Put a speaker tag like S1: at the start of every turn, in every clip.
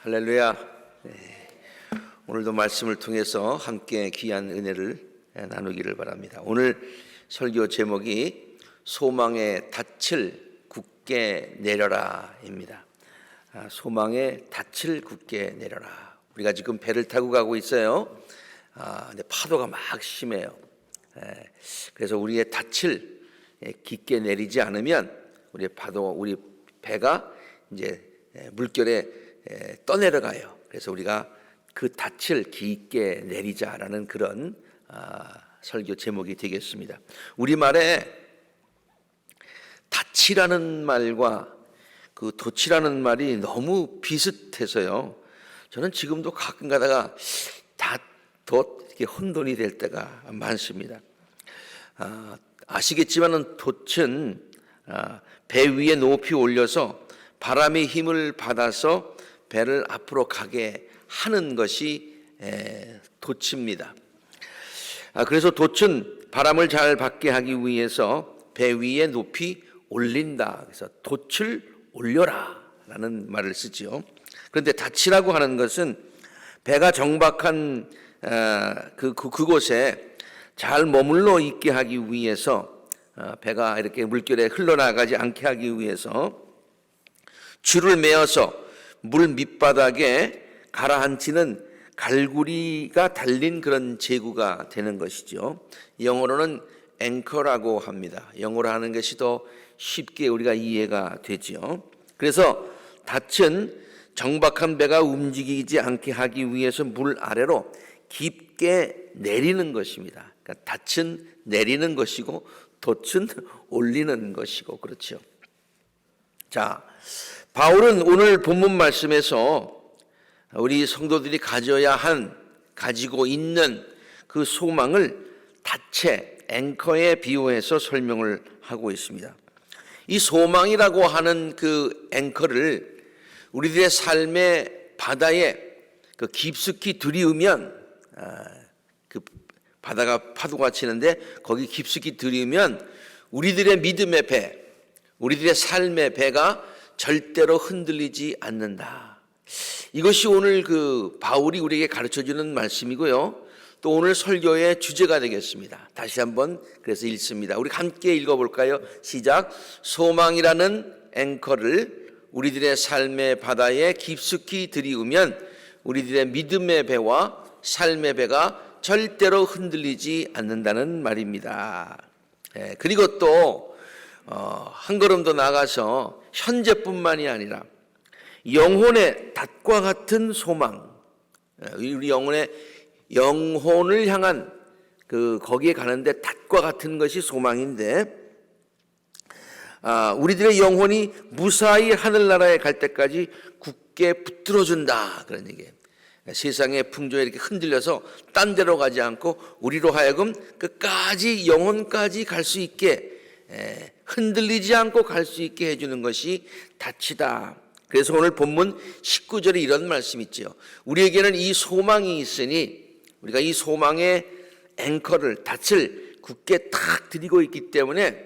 S1: 할렐루야. 오늘도 말씀을 통해서 함께 귀한 은혜를 나누기를 바랍니다. 오늘 설교 제목이 소망의 닻을 굳게 내려라입니다. 소망의 닻을 굳게 내려라. 우리가 지금 배를 타고 가고 있어요. 근데 파도가 막 심해요. 그래서 우리의 닻을 깊게 내리지 않으면 우리 배가 이제 물결에 떠내려가요. 그래서 우리가 그 닻을 깊게 내리자라는 그런 설교 제목이 되겠습니다. 우리말에 닻이라는 말과 그 돛이라는 말이 너무 비슷해서요. 저는 지금도 가끔 가다가 돛 이렇게 혼돈이 될 때가 많습니다. 아시겠지만은 돛은 배 위에 높이 올려서 바람의 힘을 받아서 배를 앞으로 가게 하는 것이 돛입니다. 그래서 돛은 바람을 잘 받게 하기 위해서 배 위에 높이 올린다. 그래서 돛을 올려라 라는 말을 쓰지요. 그런데 닻이라고 하는 것은 배가 정박한 그곳에 잘 머물러 있게 하기 위해서 배가 이렇게 물결에 흘러나가지 않게 하기 위해서 줄을 메어서 물 밑바닥에 가라앉히는 갈고리가 달린 그런 제구가 되는 것이죠. 영어로는 앵커라고 합니다. 영어로 하는 것이 더 쉽게 우리가 이해가 되죠. 그래서 닻은 정박한 배가 움직이지 않게 하기 위해서 물 아래로 깊게 내리는 것입니다. 그러니까 닻은 내리는 것이고 돛은 올리는 것이고 그렇죠. 자, 바울은 오늘 본문 말씀에서 우리 성도들이 가지고 있는 그 소망을 닻의 앵커에 비유해서 설명을 하고 있습니다. 이 소망이라고 하는 그 앵커를 우리들의 삶의 바다에 그 깊숙이 들이우면 그 바다가 파도가 치는데 거기 깊숙이 들이우면 우리들의 믿음의 배, 우리들의 삶의 배가 절대로 흔들리지 않는다. 이것이 오늘 그 바울이 우리에게 가르쳐주는 말씀이고요. 또 오늘 설교의 주제가 되겠습니다. 다시 한번 그래서 읽습니다. 우리 함께 읽어볼까요? 시작. 소망이라는 앵커를 우리들의 삶의 바다에 깊숙이 들이우면 우리들의 믿음의 배와 삶의 배가 절대로 흔들리지 않는다는 말입니다. 그리고 또 한 걸음 더 나가서 현재뿐만이 아니라 영혼의 닷과 같은 소망, 우리 영혼을 향한 거기에 가는데 닷과 같은 것이 소망인데, 우리들의 영혼이 무사히 하늘나라에 갈 때까지 굳게 붙들어준다 그런 얘기예요. 세상의 풍조에 이렇게 흔들려서 딴 데로 가지 않고 우리로 하여금 끝까지 영혼까지 갈 수 있게 흔들리지 않고 갈 수 있게 해주는 것이 닻이다. 그래서 오늘 본문 19절에 이런 말씀이 있죠. 우리에게는 이 소망이 있으니 우리가 이 소망의 앵커를 닻을 굳게 탁 들이고 있기 때문에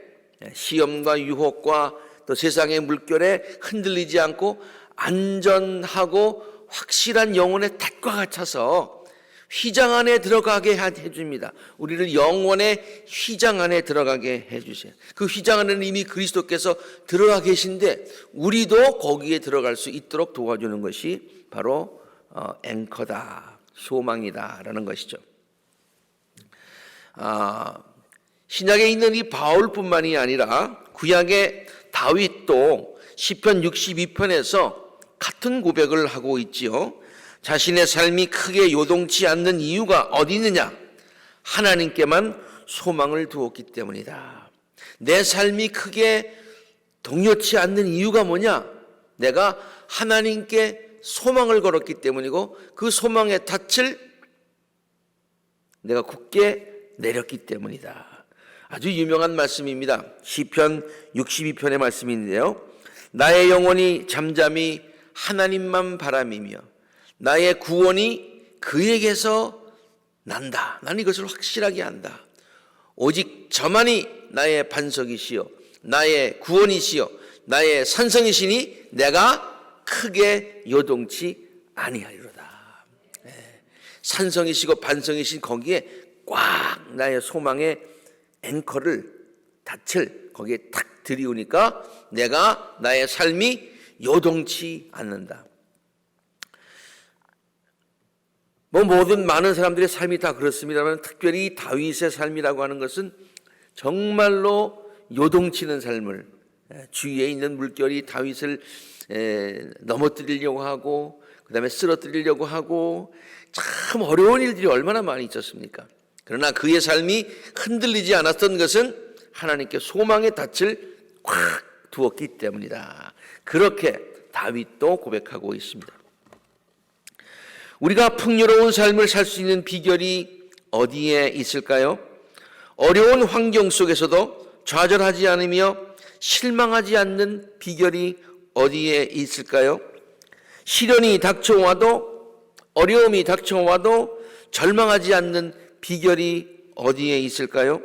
S1: 시험과 유혹과 또 세상의 물결에 흔들리지 않고 안전하고 확실한 영혼의 덫과 같아서 휘장 안에 들어가게 해줍니다. 우리를 영원의 휘장 안에 들어가게 해주세요. 그 휘장 안에는 이미 그리스도께서 들어가 계신데 우리도 거기에 들어갈 수 있도록 도와주는 것이 바로 앵커다, 소망이다라는 것이죠. 신약에 있는 이 바울뿐만이 아니라 구약의 다윗도 시편 62편에서 같은 고백을 하고 있지요. 자신의 삶이 크게 요동치 않는 이유가 어디 있느냐? 하나님께만 소망을 두었기 때문이다. 내 삶이 크게 동요치 않는 이유가 뭐냐? 내가 하나님께 소망을 걸었기 때문이고 그 소망의 닻을 내가 굳게 내렸기 때문이다. 아주 유명한 말씀입니다. 시편 62편의 말씀인데요. 나의 영혼이 잠잠히 하나님만 바라미며 나의 구원이 그에게서 난다. 나는 이것을 확실하게 안다. 오직 저만이 나의 반석이시요 나의 구원이시요 나의 산성이시니 내가 크게 요동치 아니하리로다. 산성이시고 반성이신 거기에 꽉 나의 소망의 앵커를 닻을 거기에 탁 들이우니까 내가 나의 삶이 요동치 않는다. 모든 많은 사람들의 삶이 다 그렇습니다만 특별히 다윗의 삶이라고 하는 것은 정말로 요동치는 삶을, 주위에 있는 물결이 다윗을 넘어뜨리려고 하고 그다음에 쓰러뜨리려고 하고 참 어려운 일들이 얼마나 많이 있었습니까? 그러나 그의 삶이 흔들리지 않았던 것은 하나님께 소망의 닻을 꽉 두었기 때문이다. 그렇게 다윗도 고백하고 있습니다. 우리가 풍요로운 삶을 살 수 있는 비결이 어디에 있을까요? 어려운 환경 속에서도 좌절하지 않으며 실망하지 않는 비결이 어디에 있을까요? 시련이 닥쳐와도 어려움이 닥쳐와도 절망하지 않는 비결이 어디에 있을까요?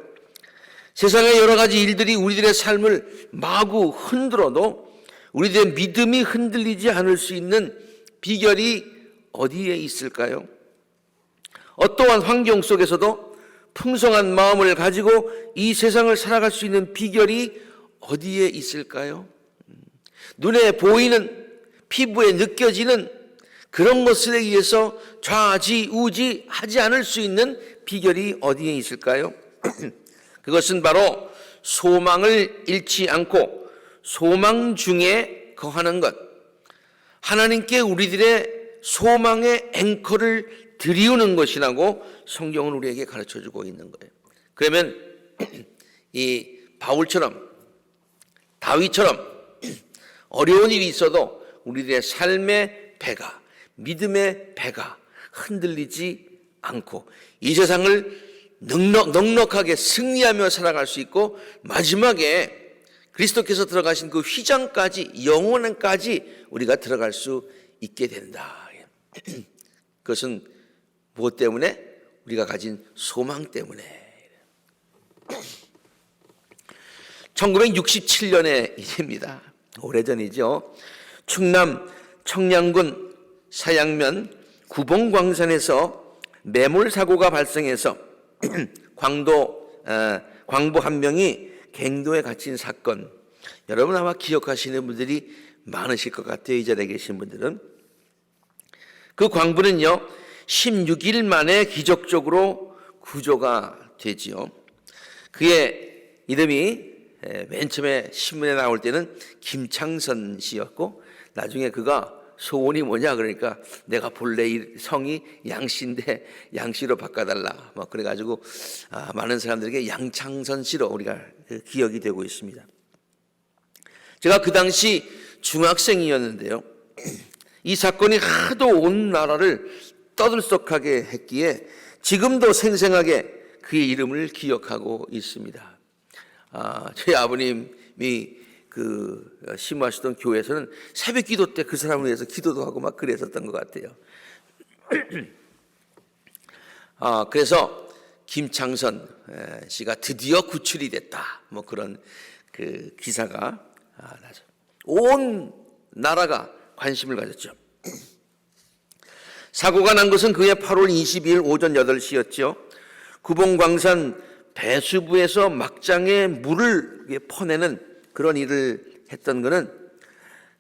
S1: 세상의 여러 가지 일들이 우리들의 삶을 마구 흔들어도 우리들의 믿음이 흔들리지 않을 수 있는 비결이 어디에 있을까요? 어떠한 환경 속에서도 풍성한 마음을 가지고 이 세상을 살아갈 수 있는 비결이 어디에 있을까요? 눈에 보이는, 피부에 느껴지는 그런 것들에 의해서 좌지우지하지 않을 수 있는 비결이 어디에 있을까요? 그것은 바로 소망을 잃지 않고 소망 중에 거하는 것, 하나님께 우리들의 소망의 앵커를 들이우는 것이라고 성경은 우리에게 가르쳐주고 있는 거예요. 그러면 이 바울처럼 다윗처럼 어려운 일이 있어도 우리들의 삶의 배가, 믿음의 배가 흔들리지 않고 이 세상을 넉넉하게 승리하며 살아갈 수 있고 마지막에 그리스도께서 들어가신 그 휘장까지, 영원한까지 우리가 들어갈 수 있게 된다. 그것은 무엇 때문에? 우리가 가진 소망 때문에. 1967년의 일입니다. 오래전이죠. 충남 청량군 사양면 구봉광산에서 매몰 사고가 발생해서 광부 한 명이 갱도에 갇힌 사건, 여러분 아마 기억하시는 분들이 많으실 것 같아요. 이 자리에 계신 분들은. 그 광부는요 16일 만에 기적적으로 구조가 되지요. 그의 이름이 맨 처음에 신문에 나올 때는 김창선 씨였고 나중에 그가 소원이 뭐냐 그러니까 내가 본래 성이 양씨인데 양씨로 바꿔달라 뭐 그래가지고 많은 사람들에게 양창선 씨로 우리가 기억이 되고 있습니다. 제가 그 당시 중학생이었는데요. 이 사건이 하도 온 나라를 떠들썩하게 했기에 지금도 생생하게 그의 이름을 기억하고 있습니다. 저희 아버님이 그 심호하시던 교회에서는 새벽 기도 때 그 사람을 위해서 기도도 하고 막 그랬었던 것 같아요. 그래서 김창선 씨가 드디어 구출이 됐다. 뭐 그런 그 기사가 나죠. 온 나라가 관심을 가졌죠. 사고가 난 것은 그해 8월 22일 오전 8시였죠. 구봉광산 배수부에서 막장에 물을 퍼내는 그런 일을 했던 것은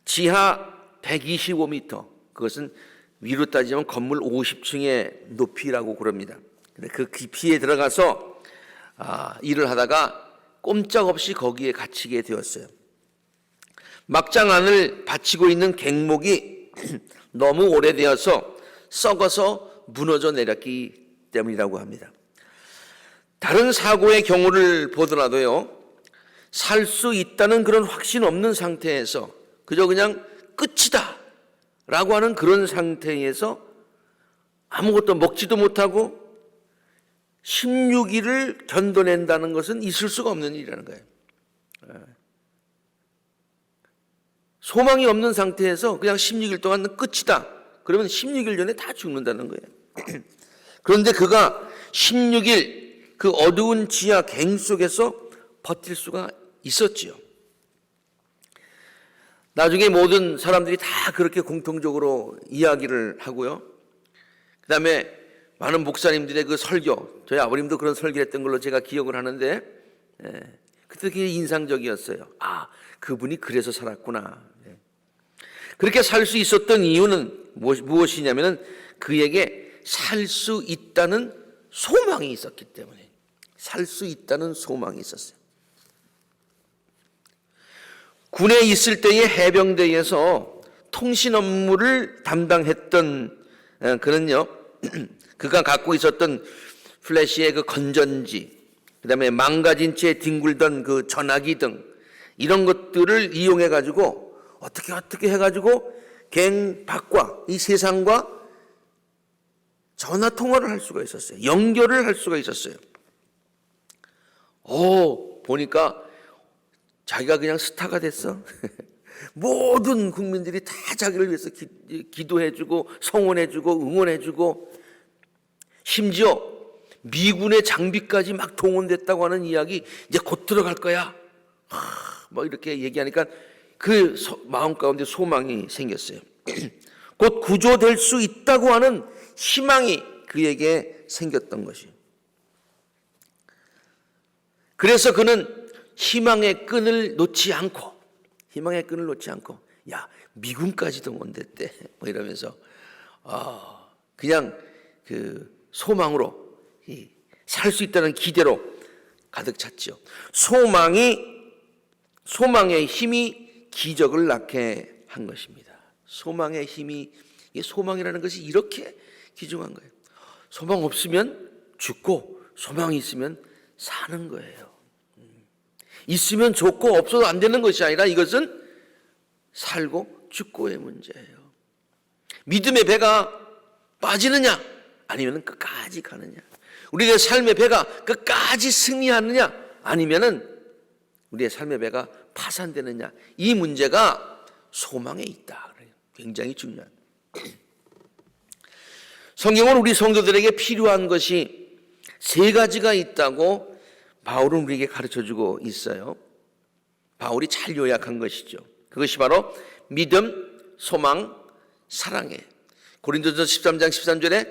S1: 지하 125m, 그것은 위로 따지면 건물 50층의 높이라고 그럽니다. 그 깊이에 들어가서 일을 하다가 꼼짝없이 거기에 갇히게 되었어요. 막장 안을 받치고 있는 갱목이 너무 오래되어서 썩어서 무너져 내렸기 때문이라고 합니다. 다른 사고의 경우를 보더라도요, 살 수 있다는 그런 확신 없는 상태에서 그저 그냥 끝이다 라고 하는 그런 상태에서 아무것도 먹지도 못하고 16일을 견뎌낸다는 것은 있을 수가 없는 일이라는 거예요. 소망이 없는 상태에서 그냥 16일 동안 끝이다. 그러면 16일 전에 다 죽는다는 거예요. 그런데 그가 16일 그 어두운 지하 갱 속에서 버틸 수가 있었지요. 나중에 모든 사람들이 다 그렇게 공통적으로 이야기를 하고요. 그 다음에 많은 목사님들의 그 설교, 저희 아버님도 그런 설교를 했던 걸로 제가 기억을 하는데, 그때 그게 인상적이었어요. 아, 그분이 그래서 살았구나. 그렇게 살 수 있었던 이유는 무엇이냐면은 그에게 살 수 있다는 소망이 있었기 때문에, 살 수 있다는 소망이 있었어요. 군에 있을 때의 해병대에서 통신 업무를 담당했던 그는요, 그가 갖고 있었던 플래시의 그 건전지, 그 다음에 망가진 채 뒹굴던 그 전화기 등 이런 것들을 이용해 가지고 어떻게 해가지고 갱 밖과 이 세상과 전화 통화를 할 수가 있었어요. 연결을 할 수가 있었어요. 보니까 자기가 그냥 스타가 됐어. 모든 국민들이 다 자기를 위해서 기도해주고 성원해주고 응원해주고, 심지어 미군의 장비까지 막 동원됐다고 하는 이야기, 이제 곧 들어갈 거야. 뭐 이렇게 얘기하니까 그 마음 가운데 소망이 생겼어요. 곧 구조될 수 있다고 하는 희망이 그에게 생겼던 것이. 그래서 그는 희망의 끈을 놓지 않고, 야, 미군까지 동원됐대, 뭐 이러면서 그냥 그 소망으로 살 수 있다는 기대로 가득 찼죠. 소망의 힘이 기적을 낳게 한 것입니다. 소망의 힘이, 소망이라는 것이 이렇게 귀중한 거예요. 소망 없으면 죽고, 소망이 있으면 사는 거예요. 있으면 좋고 없어도 안 되는 것이 아니라 이것은 살고 죽고의 문제예요. 믿음의 배가 빠지느냐 아니면 끝까지 가느냐, 우리의 삶의 배가 끝까지 승리하느냐 아니면 우리의 삶의 배가 파산되느냐, 이 문제가 소망에 있다. 굉장히 중요한. 성경은 우리 성도들에게 필요한 것이 세 가지가 있다고 바울은 우리에게 가르쳐주고 있어요. 바울이 잘 요약한 것이죠. 그것이 바로 믿음, 소망, 사랑이에요. 고린도전서 13장 13절에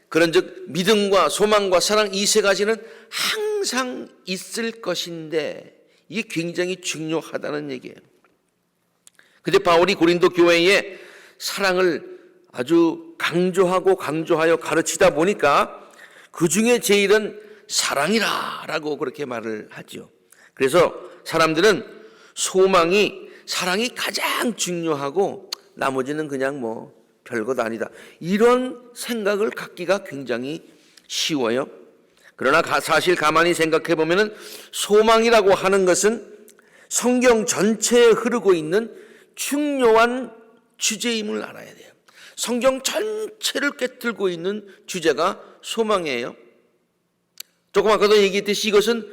S1: 그런즉 믿음과 소망과 사랑, 이 세 가지는 항상 있을 것인데, 이게 굉장히 중요하다는 얘기예요. 근데 바울이 고린도 교회에 사랑을 아주 강조하여 가르치다 보니까 그 중에 제일은 사랑이라고 그렇게 말을 하죠. 그래서 사람들은 사랑이 가장 중요하고 나머지는 그냥 뭐 별것 아니다, 이런 생각을 갖기가 굉장히 쉬워요. 그러나 사실 가만히 생각해 보면은 소망이라고 하는 것은 성경 전체에 흐르고 있는 중요한 주제임을 알아야 돼요. 성경 전체를 꿰뚫고 있는 주제가 소망이에요. 조금 아까도 얘기했듯이 이것은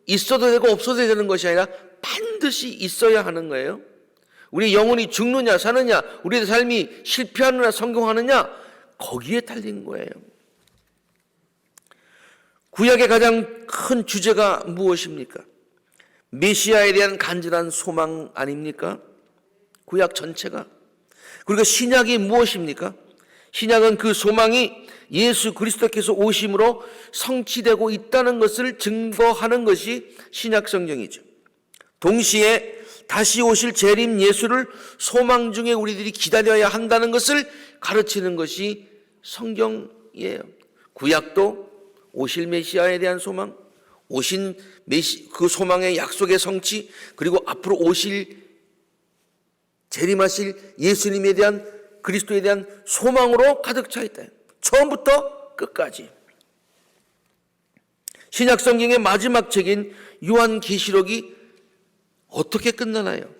S1: 있어도 되고 없어도 되는 것이 아니라 반드시 있어야 하는 거예요. 우리 영혼이 죽느냐 사느냐, 우리의 삶이 실패하느냐 성공하느냐, 거기에 달린 거예요. 구약의 가장 큰 주제가 무엇입니까? 메시아에 대한 간절한 소망 아닙니까? 구약 전체가. 그리고 신약이 무엇입니까? 신약은 그 소망이 예수 그리스도께서 오심으로 성취되고 있다는 것을 증거하는 것이 신약 성경이죠. 동시에 다시 오실 재림 예수를 소망 중에 우리들이 기다려야 한다는 것을 가르치는 것이 성경이에요. 구약도 오실 메시아에 대한 소망, 그 소망의 약속의 성취, 그리고 앞으로 오실 재림하실 예수님에 대한, 그리스도에 대한 소망으로 가득 차 있다. 처음부터 끝까지. 신약 성경의 마지막 책인 요한계시록이 어떻게 끝나나요?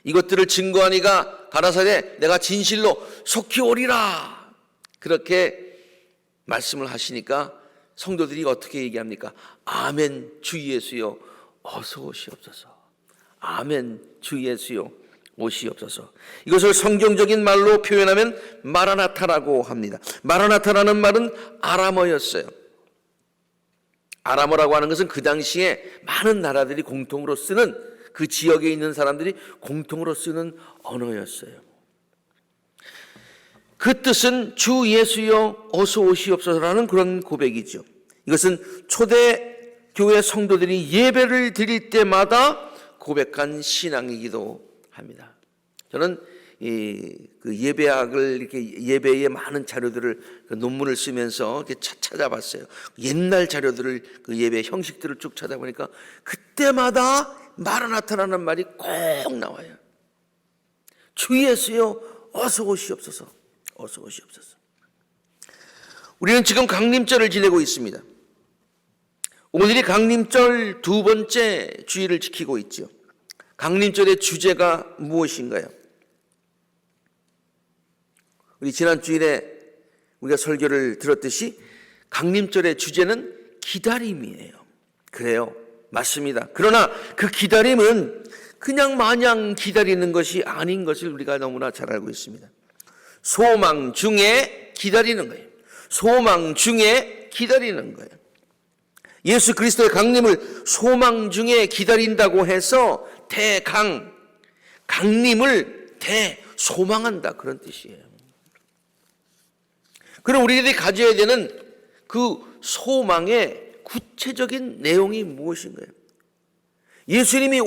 S1: 이것들을 증거하니가 가라사대 내가 진실로 속히 오리라, 그렇게 말씀을 하시니까 성도들이 어떻게 얘기합니까? 아멘 주 예수여 어서 오시옵소서. 아멘 주 예수여 오시옵소서. 이것을 성경적인 말로 표현하면 마라나타라고 합니다. 마라나타라는 말은 아람어였어요. 아람어라고 하는 것은 그 당시에 많은 나라들이 공통으로 쓰는 그 지역에 있는 사람들이 공통으로 쓰는 언어였어요. 그 뜻은 주 예수여 어서 오시옵소서라는 그런 고백이죠. 이것은 초대교회 성도들이 예배를 드릴 때마다 고백한 신앙이기도 합니다. 저는 그 예배학을 이렇게 예배의 많은 자료들을 그 논문을 쓰면서 이렇게 찾아봤어요. 옛날 자료들을 그 예배 형식들을 쭉 찾아보니까 그때마다 마라나타라는 말이 꼭 나와요. 주 예수여 어서 오시옵소서. 어서 오시옵소서. 우리는 지금 강림절을 지내고 있습니다. 오늘이 강림절 두 번째 주일을 지키고 있죠. 강림절의 주제가 무엇인가요? 우리 지난 주일에 우리가 설교를 들었듯이 강림절의 주제는 기다림이에요. 그래요. 맞습니다. 그러나 그 기다림은 그냥 마냥 기다리는 것이 아닌 것을 우리가 너무나 잘 알고 있습니다. 소망 중에 기다리는 거예요. 소망 중에 기다리는 거예요. 예수 그리스도의 강림을 소망 중에 기다린다고 해서 강림을 대소망한다 그런 뜻이에요. 그럼 우리들이 가져야 되는 그 소망의 구체적인 내용이 무엇인가요? 예수님이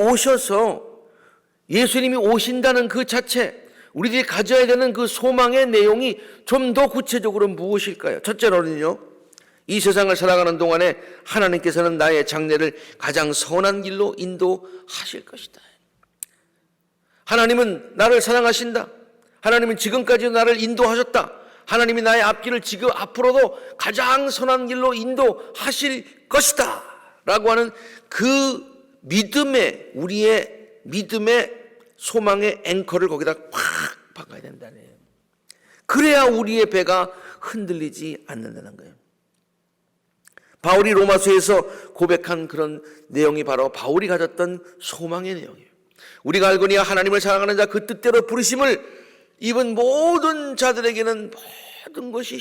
S1: 오신다는 그 자체, 우리들이 가져야 되는 그 소망의 내용이 좀 더 구체적으로 무엇일까요? 첫째로는요, 이 세상을 살아가는 동안에 하나님께서는 나의 장래를 가장 선한 길로 인도하실 것이다. 하나님은 나를 사랑하신다. 하나님은 지금까지 나를 인도하셨다. 하나님이 나의 앞길을 지금 앞으로도 가장 선한 길로 인도하실 것이다 라고 하는 그 믿음의, 우리의 믿음의 소망의 앵커를 거기다 팍 박아야 된다는 거예요. 그래야 우리의 배가 흔들리지 않는다는 거예요. 바울이 로마서에서 고백한 그런 내용이 바로 바울이 가졌던 소망의 내용이에요. 우리가 알거니 하나님을 사랑하는 자 그 뜻대로 부르심을 입은 모든 자들에게는 모든 것이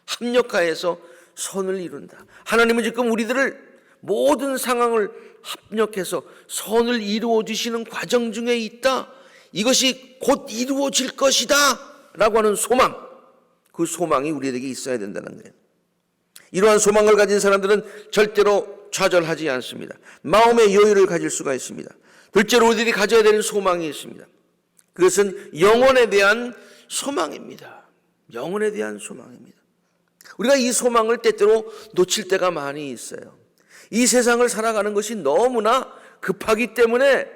S1: 합력하여서 선을 이룬다. 하나님은 지금 우리들을 모든 상황을 합력해서 선을 이루어 주시는 과정 중에 있다. 이것이 곧 이루어질 것이다 라고 하는 소망, 그 소망이 우리에게 있어야 된다는 거예요. 이러한 소망을 가진 사람들은 절대로 좌절하지 않습니다. 마음의 여유를 가질 수가 있습니다. 둘째로 우리들이 가져야 되는 소망이 있습니다. 그것은 영혼에 대한 소망입니다. 영혼에 대한 소망입니다. 우리가 이 소망을 때때로 놓칠 때가 많이 있어요. 이 세상을 살아가는 것이 너무나 급하기 때문에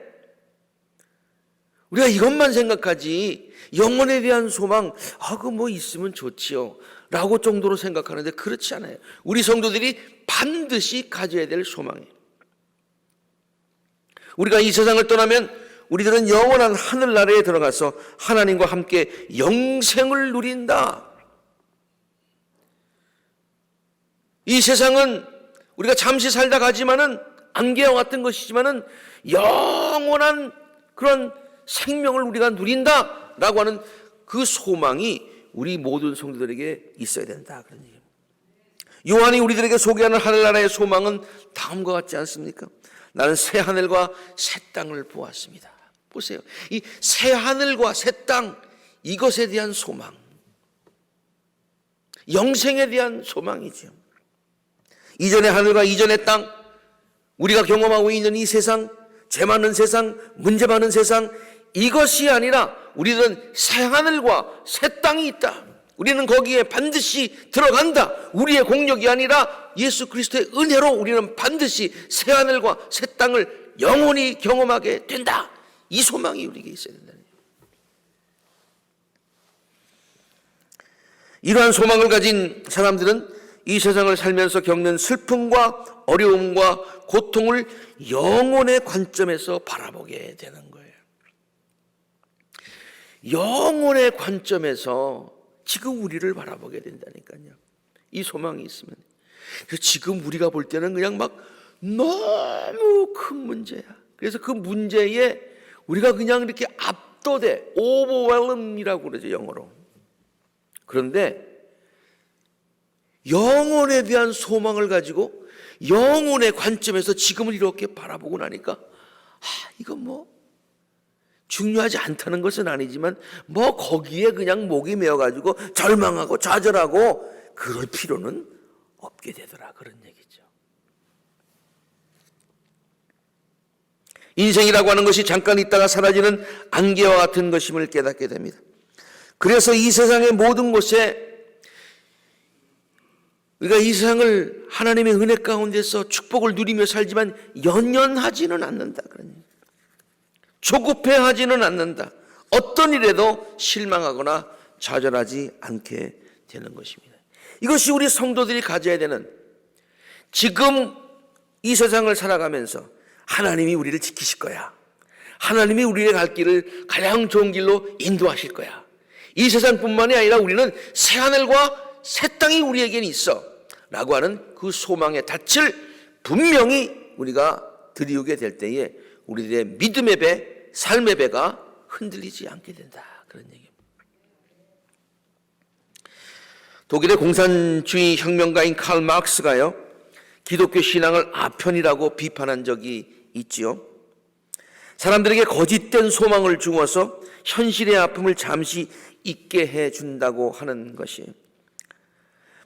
S1: 우리가 이것만 생각하지 영혼에 대한 소망, 그거 뭐 있으면 좋지요 라고 정도로 생각하는데 그렇지 않아요. 우리 성도들이 반드시 가져야 될 소망이에요. 우리가 이 세상을 떠나면 우리들은 영원한 하늘나라에 들어가서 하나님과 함께 영생을 누린다. 이 세상은 우리가 잠시 살다 가지만은 안개와 같은 것이지만은 영원한 그런 생명을 우리가 누린다라고 하는 그 소망이 우리 모든 성도들에게 있어야 된다 그런 얘기입니다. 요한이 우리들에게 소개하는 하늘나라의 소망은 다음과 같지 않습니까? 나는 새 하늘과 새 땅을 보았습니다. 보세요. 이 새 하늘과 새 땅, 이것에 대한 소망, 영생에 대한 소망이죠. 이전의 하늘과 이전의 땅, 우리가 경험하고 있는 이 세상, 죄 많은 세상, 문제 많은 세상, 이것이 아니라 우리는 새 하늘과 새 땅이 있다. 우리는 거기에 반드시 들어간다. 우리의 공력이 아니라 예수 그리스도의 은혜로 우리는 반드시 새 하늘과 새 땅을 영원히 경험하게 된다. 이 소망이 우리에게 있어야 된다는 거예요. 이러한 소망을 가진 사람들은 이 세상을 살면서 겪는 슬픔과 어려움과 고통을 영혼의 관점에서 바라보게 되는 거예요. 영혼의 관점에서 지금 우리를 바라보게 된다니까요. 이 소망이 있으면. 지금 우리가 볼 때는 그냥 막 너무 큰 문제야. 그래서 그 문제에 우리가 그냥 이렇게 압도돼, overwhelm이라고 그러죠, 영어로. 그런데 영혼에 대한 소망을 가지고 영혼의 관점에서 지금을 이렇게 바라보고 나니까 이건 뭐 중요하지 않다는 것은 아니지만 뭐 거기에 그냥 목이 메어가지고 절망하고 좌절하고 그럴 필요는 없게 되더라, 그런 얘기죠. 인생이라고 하는 것이 잠깐 있다가 사라지는 안개와 같은 것임을 깨닫게 됩니다. 그래서 이 세상의 모든 곳에 우리가 이 세상을 하나님의 은혜 가운데서 축복을 누리며 살지만 연연하지는 않는다, 그런 얘기. 조급해하지는 않는다. 어떤 일에도 실망하거나 좌절하지 않게 되는 것입니다. 이것이 우리 성도들이 가져야 되는, 지금 이 세상을 살아가면서 하나님이 우리를 지키실 거야. 하나님이 우리의 갈 길을 가장 좋은 길로 인도하실 거야. 이 세상뿐만이 아니라 우리는 새하늘과 새 땅이 우리에게는 있어 라고 하는 그 소망의 닻을 분명히 우리가 들이우게 될 때에 우리들의 믿음의 배, 삶의 배가 흔들리지 않게 된다, 그런 얘기입니다. 독일의 공산주의 혁명가인 칼 마르크스가요, 기독교 신앙을 아편이라고 비판한 적이 있지요. 사람들에게 거짓된 소망을 주어서 현실의 아픔을 잠시 잊게 해준다고 하는 것이,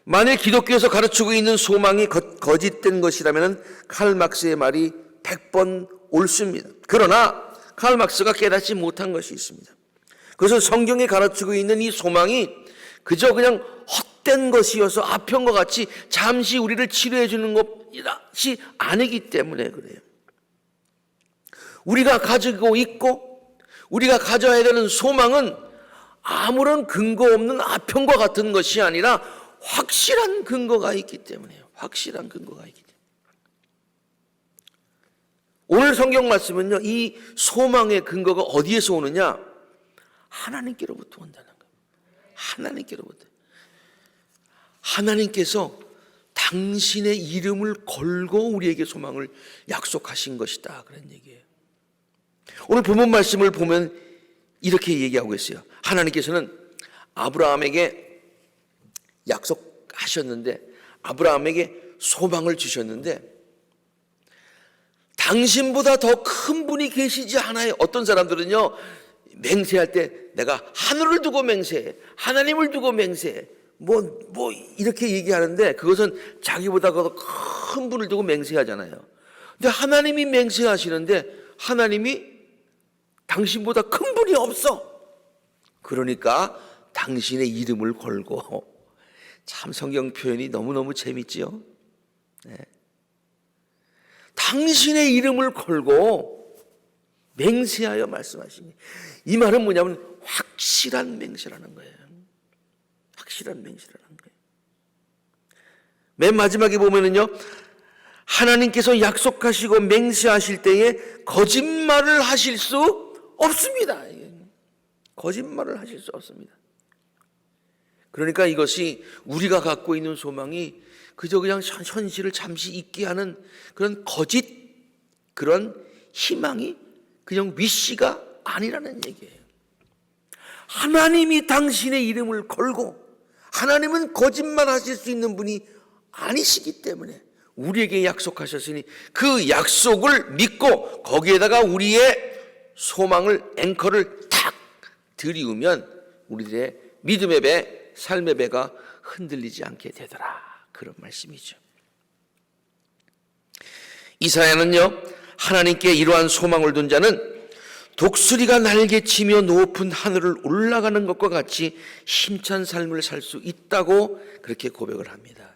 S1: 만일 기독교에서 가르치고 있는 소망이 거짓된 것이라면 칼 마르크스의 말이 100번 옳습니다. 그러나 칼 마르크스가 깨닫지 못한 것이 있습니다. 그것은 성경에 가르치고 있는 이 소망이 그저 그냥 헛된 것이어서 아편과 같이 잠시 우리를 치료해 주는 것이 아니기 때문에 그래요. 우리가 가지고 있고 우리가 가져야 되는 소망은 아무런 근거 없는 아편과 같은 것이 아니라 확실한 근거가 있기 때문에요. 확실한 근거가 있기 때문에. 오늘 성경 말씀은요, 이 소망의 근거가 어디에서 오느냐? 하나님께로부터 온다는 거예요. 하나님께로부터. 하나님께서 당신의 이름을 걸고 우리에게 소망을 약속하신 것이다, 그런 얘기예요. 오늘 본문 말씀을 보면 이렇게 얘기하고 있어요. 하나님께서는 아브라함에게 약속하셨는데, 아브라함에게 소망을 주셨는데, 당신보다 더 큰 분이 계시지 않아요. 어떤 사람들은요, 맹세할 때 내가 하늘을 두고 맹세해, 하나님을 두고 맹세해, 뭐 이렇게 얘기하는데, 그것은 자기보다 더 큰 분을 두고 맹세하잖아요. 근데 하나님이 맹세하시는데 하나님이 당신보다 큰 분이 없어. 그러니까 당신의 이름을 걸고, 참 성경 표현이 너무너무 재밌지요. 네. 당신의 이름을 걸고 맹세하여 말씀하시니, 이 말은 뭐냐면 확실한 맹세라는 거예요. 확실한 맹세라는 거예요. 맨 마지막에 보면은요, 하나님께서 약속하시고 맹세하실 때에 거짓말을 하실 수 없습니다. 거짓말을 하실 수 없습니다. 그러니까 이것이 우리가 갖고 있는 소망이 그저 그냥 현실을 잠시 잊게 하는 그런 거짓, 그런 희망이 그냥 위시가 아니라는 얘기예요. 하나님이 당신의 이름을 걸고, 하나님은 거짓말 하실 수 있는 분이 아니시기 때문에 우리에게 약속하셨으니 그 약속을 믿고 거기에다가 우리의 소망을, 앵커를 탁 들이우면 우리들의 믿음의 배, 삶의 배가 흔들리지 않게 되더라, 그런 말씀이죠. 이사야는요, 하나님께 이러한 소망을 둔 자는 독수리가 날개치며 높은 하늘을 올라가는 것과 같이 힘찬 삶을 살 수 있다고 그렇게 고백을 합니다.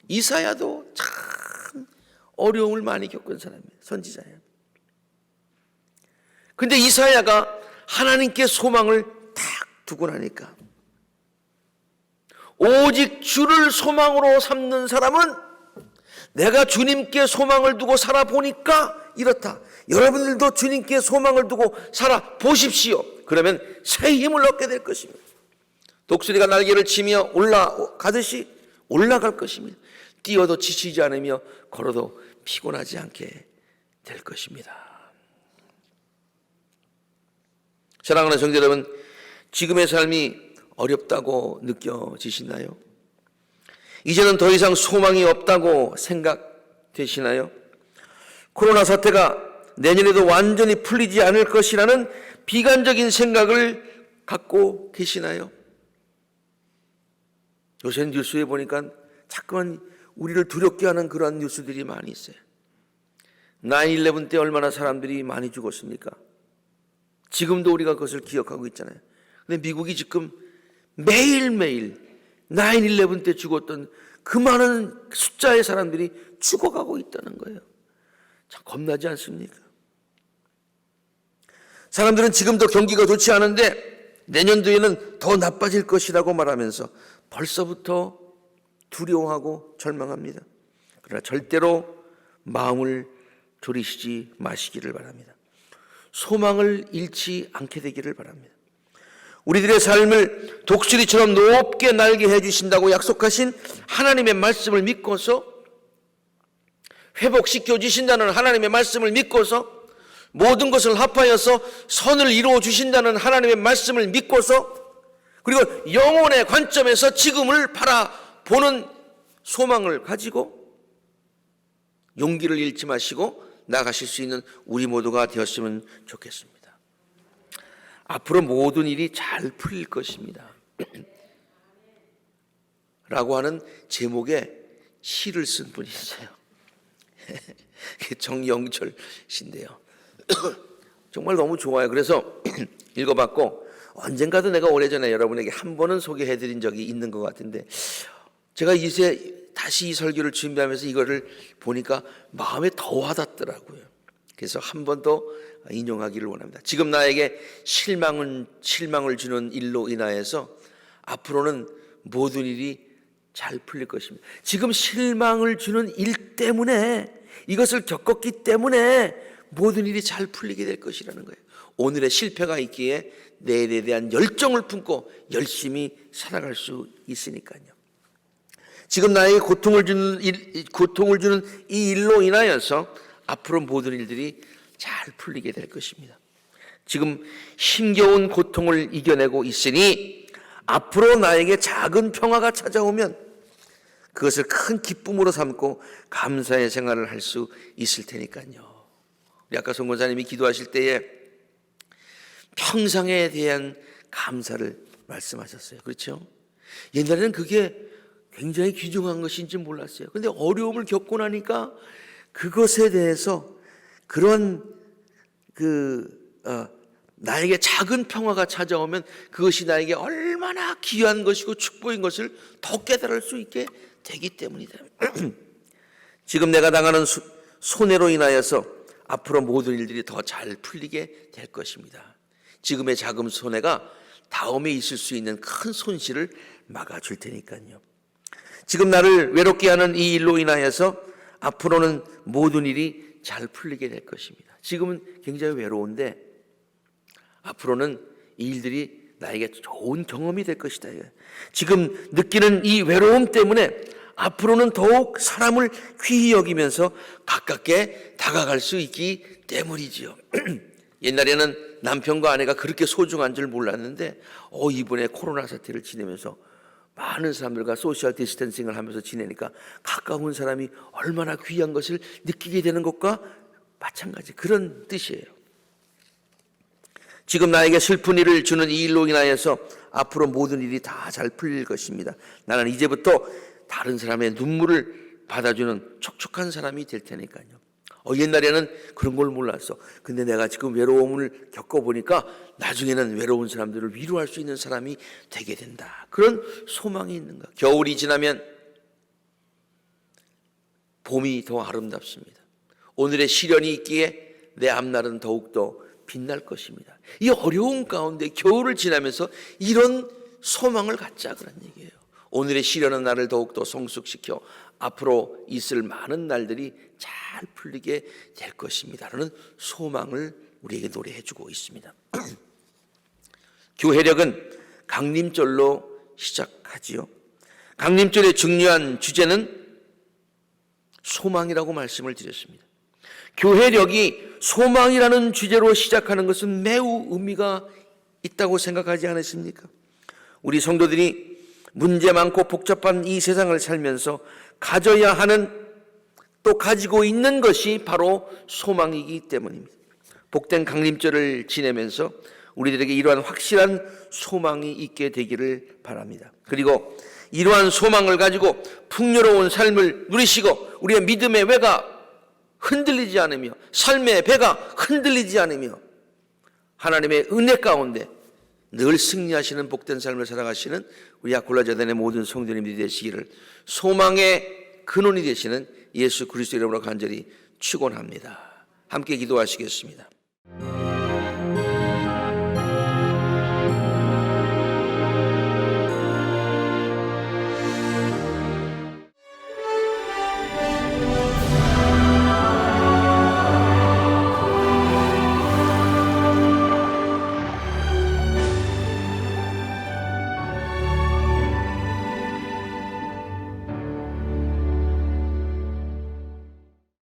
S1: 이사야도 참 어려움을 많이 겪은 사람이에요. 선지자예요. 근데 이사야가 하나님께 소망을 탁 두고 나니까, 오직 주를 소망으로 삼는 사람은 내가 주님께 소망을 두고 살아보니까 이렇다. 여러분들도 주님께 소망을 두고 살아보십시오. 그러면 새 힘을 얻게 될 것입니다. 독수리가 날개를 치며 올라가듯이 올라갈 것입니다. 뛰어도 지치지 않으며 걸어도 피곤하지 않게 될 것입니다. 사랑하는 성도 여러분, 지금의 삶이 어렵다고 느껴지시나요? 이제는 더 이상 소망이 없다고 생각되시나요? 코로나 사태가 내년에도 완전히 풀리지 않을 것이라는 비관적인 생각을 갖고 계시나요? 요새 뉴스에 보니까 자꾸만 우리를 두렵게 하는 그러한 뉴스들이 많이 있어요. 9/11 때 얼마나 사람들이 많이 죽었습니까? 지금도 우리가 그것을 기억하고 있잖아요. 근데 미국이 지금 매일매일 9/11 때 죽었던 그 많은 숫자의 사람들이 죽어가고 있다는 거예요. 참 겁나지 않습니까? 사람들은 지금도 경기가 좋지 않은데 내년도에는 더 나빠질 것이라고 말하면서 벌써부터 두려워하고 절망합니다. 그러나 절대로 마음을 졸이시지 마시기를 바랍니다. 소망을 잃지 않게 되기를 바랍니다. 우리들의 삶을 독수리처럼 높게 날게 해주신다고 약속하신 하나님의 말씀을 믿고서, 회복시켜 주신다는 하나님의 말씀을 믿고서, 모든 것을 합하여서 선을 이루어 주신다는 하나님의 말씀을 믿고서, 그리고 영혼의 관점에서 지금을 바라보는 소망을 가지고 용기를 잃지 마시고 나가실 수 있는 우리 모두가 되었으면 좋겠습니다. 앞으로 모든 일이 잘 풀릴 것입니다. 라고 하는 제목의 시를 쓴 분이 있어요. 정영철 씨인데요. 정말 너무 좋아요. 그래서 읽어봤고, 언젠가도 내가 오래전에 여러분에게 한 번은 소개해드린 적이 있는 것 같은데, 제가 이제 다시 이 설교를 준비하면서 이거를 보니까 마음에 더 와닿더라고요. 그래서 한 번 더 인용하기를 원합니다. 지금 나에게 실망을 주는 일로 인하여서 앞으로는 모든 일이 잘 풀릴 것입니다. 지금 실망을 주는 일 때문에, 이것을 겪었기 때문에 모든 일이 잘 풀리게 될 것이라는 거예요. 오늘의 실패가 있기에 내일에 대한 열정을 품고 열심히 살아갈 수 있으니까요. 지금 나에게 고통을 주는 이 일로 인하여서 앞으로 모든 일들이 잘 풀리게 될 것입니다. 지금 힘겨운 고통을 이겨내고 있으니 앞으로 나에게 작은 평화가 찾아오면 그것을 큰 기쁨으로 삼고 감사의 생활을 할 수 있을 테니까요. 우리 아까 송 권사님이 기도하실 때에 평상에 대한 감사를 말씀하셨어요. 그렇죠? 옛날에는 그게 굉장히 귀중한 것인지 몰랐어요. 그런데 어려움을 겪고 나니까 그것에 대해서 그런 나에게 작은 평화가 찾아오면 그것이 나에게 얼마나 귀한 것이고 축복인 것을 더 깨달을 수 있게 되기 때문이다. 지금 내가 당하는 손해로 인하여서 앞으로 모든 일들이 더 잘 풀리게 될 것입니다. 지금의 작은 손해가 다음에 있을 수 있는 큰 손실을 막아줄 테니까요. 지금 나를 외롭게 하는 이 일로 인하여서 앞으로는 모든 일이 잘 풀리게 될 것입니다. 지금은 굉장히 외로운데 앞으로는 이 일들이 나에게 좋은 경험이 될 것이다. 지금 느끼는 이 외로움 때문에 앞으로는 더욱 사람을 귀히 여기면서 가깝게 다가갈 수 있기 때문이지요. 옛날에는 남편과 아내가 그렇게 소중한 줄 몰랐는데 이번에 코로나 사태를 지내면서 많은 사람들과 소셜 디스턴싱을 하면서 지내니까 가까운 사람이 얼마나 귀한 것을 느끼게 되는 것과 마찬가지 그런 뜻이에요. 지금 나에게 슬픈 일을 주는 이 일로 인하여서 앞으로 모든 일이 다 잘 풀릴 것입니다. 나는 이제부터 다른 사람의 눈물을 받아주는 촉촉한 사람이 될 테니까요. 옛날에는 그런 걸 몰랐어. 근데 내가 지금 외로움을 겪어보니까 나중에는 외로운 사람들을 위로할 수 있는 사람이 되게 된다. 그런 소망이 있는가. 겨울이 지나면 봄이 더 아름답습니다. 오늘의 시련이 있기에 내 앞날은 더욱더 빛날 것입니다. 이 어려운 가운데 겨울을 지나면서 이런 소망을 갖자 그런 얘기예요. 오늘의 시련은 나를 더욱더 성숙시켜 앞으로 있을 많은 날들이 잘 풀리게 될 것입니다 라는 소망을 우리에게 노래해주고 있습니다. 교회력은 강림절로 시작하지요. 강림절의 중요한 주제는 소망이라고 말씀을 드렸습니다. 교회력이 소망이라는 주제로 시작하는 것은 매우 의미가 있다고 생각하지 않으십니까? 우리 성도들이 문제 많고 복잡한 이 세상을 살면서 가져야 하는 또 가지고 있는 것이 바로 소망이기 때문입니다. 복된 강림절을 지내면서 우리들에게 이러한 확실한 소망이 있게 되기를 바랍니다. 그리고 이러한 소망을 가지고 풍요로운 삶을 누리시고 우리의 믿음의 배가 흔들리지 않으며 삶의 배가 흔들리지 않으며 하나님의 은혜 가운데 늘 승리하시는 복된 삶을 살아가시는 우리 아굴라자단의 모든 성도님들이 되시기를 소망의 근원이 되시는 예수 그리스도 이름으로 간절히 축원합니다. 함께 기도하시겠습니다.